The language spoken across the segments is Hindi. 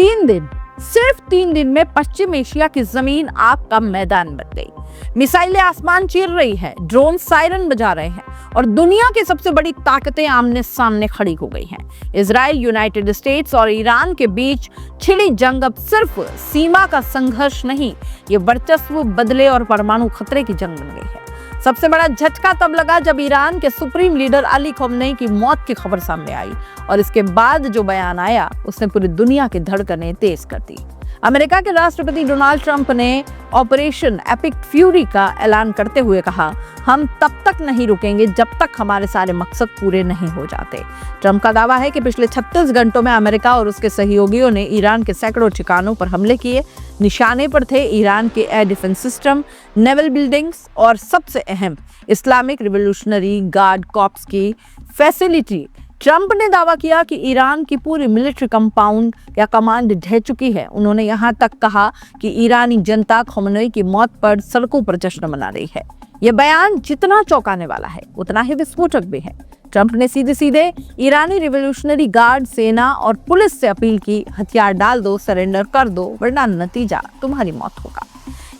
सिर्फ 3 दिन में पश्चिम एशिया की जमीन आग का मैदान बन गई। मिसाइलें आसमान चीर रही है, ड्रोन सायरन बजा रहे हैं और दुनिया की सबसे बड़ी ताकतें आमने सामने खड़ी हो गई हैं। इजराइल, यूनाइटेड स्टेट्स और ईरान के बीच छिड़ी जंग अब सिर्फ सीमा का संघर्ष नहीं, ये वर्चस्व, बदले और परमाणु खतरे की जंग बन गई है। सबसे बड़ा झटका तब लगा जब ईरान के सुप्रीम लीडर अली खमेनी की मौत की खबर सामने आई और इसके बाद जो बयान आया उसने पूरी दुनिया की धड़कनें तेज कर दी। अमेरिका के राष्ट्रपति डोनाल्ड ट्रंप ने ऑपरेशन एपिक फ्यूरी का ऐलान करते हुए कहा, हम तब तक नहीं रुकेंगे जब तक हमारे सारे मकसद पूरे नहीं हो जाते। ट्रंप का दावा है कि पिछले 36 घंटों में अमेरिका और उसके सहयोगियों ने ईरान के सैकड़ों ठिकानों पर हमले किए। निशाने पर थे ईरान के air defence system, naval buildings और सबसे अहम इस्लामिक रिवोल्यूशनरी गार्ड कॉर्प्स की फैसिलिटी। ट्रंप ने दावा किया कि ईरान की पूरी मिलिट्री कंपाउंड या कमांड ढह चुकी है। उन्होंने यहां तक कहा कि ईरानी जनता खमेनी की मौत पर सड़कों पर जश्न मना रही है। यह बयान जितना चौंकाने वाला है उतना ही विस्फोटक भी है। ट्रंप ने सीधे ईरानी रिवोल्यूशनरी गार्ड, सेना और पुलिस से अपील की, हथियार डाल दो, सरेंडर कर दो, वरना नतीजा तुम्हारी मौत होगा।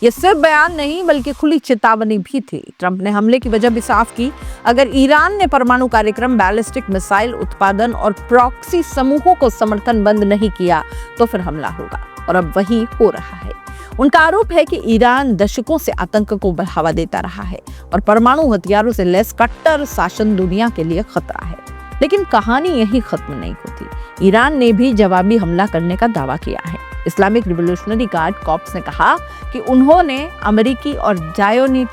ये सिर्फ बयान नहीं बल्कि खुली चेतावनी भी थी। ट्रंप ने हमले की वजह भी साफ की। अगर ईरान ने परमाणु कार्यक्रम, बैलिस्टिक मिसाइल उत्पादन और प्रॉक्सी समूहों को समर्थन बंद नहीं किया तो फिर हमला होगा, और अब वही हो रहा है। उनका आरोप है कि ईरान दशकों से आतंक को बढ़ावा देता रहा है और परमाणु हथियारों से लैस कट्टर शासन दुनिया के लिए खतरा है। लेकिन कहानी यही खत्म नहीं होती। ईरान ने भी जवाबी हमला करने का दावा किया है। इस्लामिक रिवोल्यूशनरी गार्ड कॉर्प्स ने कहा कि उन्होंने अमेरिकी और जायोनी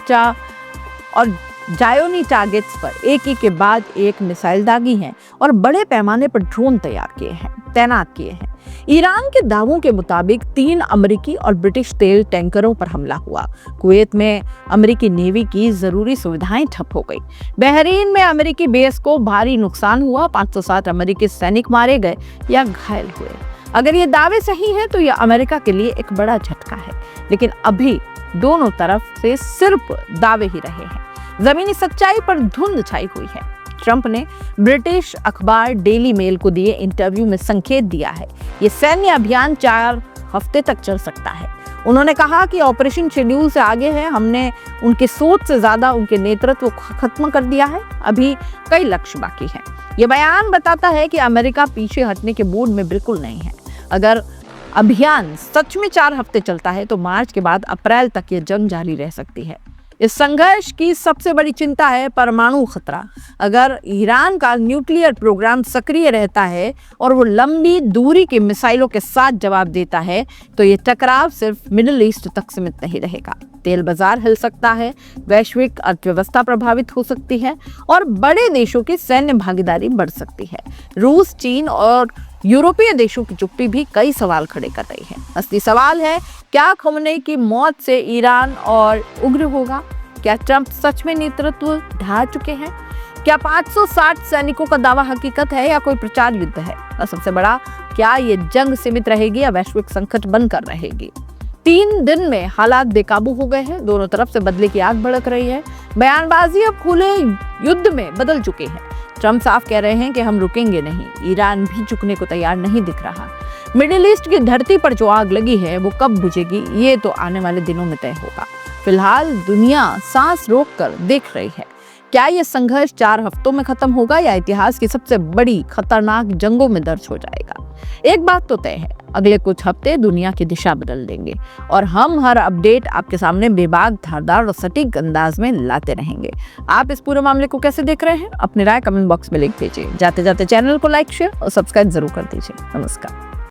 टारगेट्स पर एक के बाद एक मिसाइल दागी हैं और बड़े पैमाने पर ड्रोन तैनात किए हैं। ईरान के दावों के मुताबिक 3 अमेरिकी और ब्रिटिश तेल टैंकरों पर हमला हुआ। कुवैत में अमेरिकी नेवी की जरूरी सुविधाएं ठप हो गई। बहरीन में अमेरिकी बेस को भारी नुकसान हुआ। 560 अमेरिकी सैनिक मारे गए या घायल हुए। अगर ये दावे सही हैं तो यह अमेरिका के लिए एक बड़ा झटका है, लेकिन अभी दोनों तरफ से सिर्फ दावे ही रहे हैं। जमीनी सच्चाई पर धुंध छाई हुई है। ट्रंप ने ब्रिटिश अखबार डेली मेल को दिए इंटरव्यू में संकेत दिया है ये सैन्य अभियान 4 हफ्ते तक चल सकता है। उन्होंने कहा कि ऑपरेशन शेड्यूल से आगे है। हमने उनके सोच से ज्यादा उनके नेतृत्व को खत्म कर दिया है। अभी कई लक्ष्य बाकी हैं। ये बयान बताता है कि अमेरिका पीछे हटने के मूड में बिल्कुल नहीं है। अगर अभियान सच में 4 हफ्ते चलता है तो मार्च के बाद अप्रैल तक ये जंग जारी रह सकती है। इस संघर्ष की सबसे बड़ी चिंता है परमाणु खतरा। अगर ईरान का न्यूक्लियर प्रोग्राम सक्रिय रहता है और वो लंबी दूरी के मिसाइलों के साथ जवाब देता है तो ये टकराव सिर्फ मिडिल ईस्ट तक सीमित नहीं रहेगा। तेल बाजार हिल सकता है, वैश्विक अर्थव्यवस्था प्रभावित हो सकती है और बड़े देशों की सैन्य भागीदारी बढ़ सकती है। रूस, चीन और यूरोपीय देशों की चुप्पी भी कई सवाल खड़े कर रही है। असली सवाल है, क्या खमेनी की मौत से ईरान और उग्र होगा? क्या ट्रंप सच में नेतृत्व ढा चुके हैं? क्या 560 सैनिकों का दावा हकीकत है या कोई प्रचार युद्ध है? और सबसे बड़ा, क्या ये जंग सीमित रहेगी या वैश्विक संकट बनकर रहेगी? 3 दिन में हालात बेकाबू हो गए हैं। दोनों तरफ से बदले की आग भड़क रही है। बयानबाजी अब खुले युद्ध में बदल चुके हैं। ट्रंप साफ कह रहे हैं कि हम रुकेंगे नहीं। ईरान भी झुकने को तैयार नहीं दिख रहा। मिडिल ईस्ट की धरती पर जो आग लगी है वो कब बुझेगी ये तो आने वाले दिनों में तय होगा। फिलहाल दुनिया सांस रोककर देख रही है। क्या ये संघर्ष 4 हफ्तों में खत्म होगा या इतिहास की सबसे बड़ी खतरनाक जंगों में दर्ज हो जाएगा? एक बात तो तय है, अगले कुछ हफ्ते दुनिया की दिशा बदल देंगे और हम हर अपडेट आपके सामने बेबाक, धारदार और सटीक अंदाज में लाते रहेंगे। आप इस पूरे मामले को कैसे देख रहे हैं? अपनी राय कमेंट बॉक्स में लिख दीजिए। जाते जाते चैनल को लाइक, शेयर और सब्सक्राइब जरूर कर दीजिए। नमस्कार।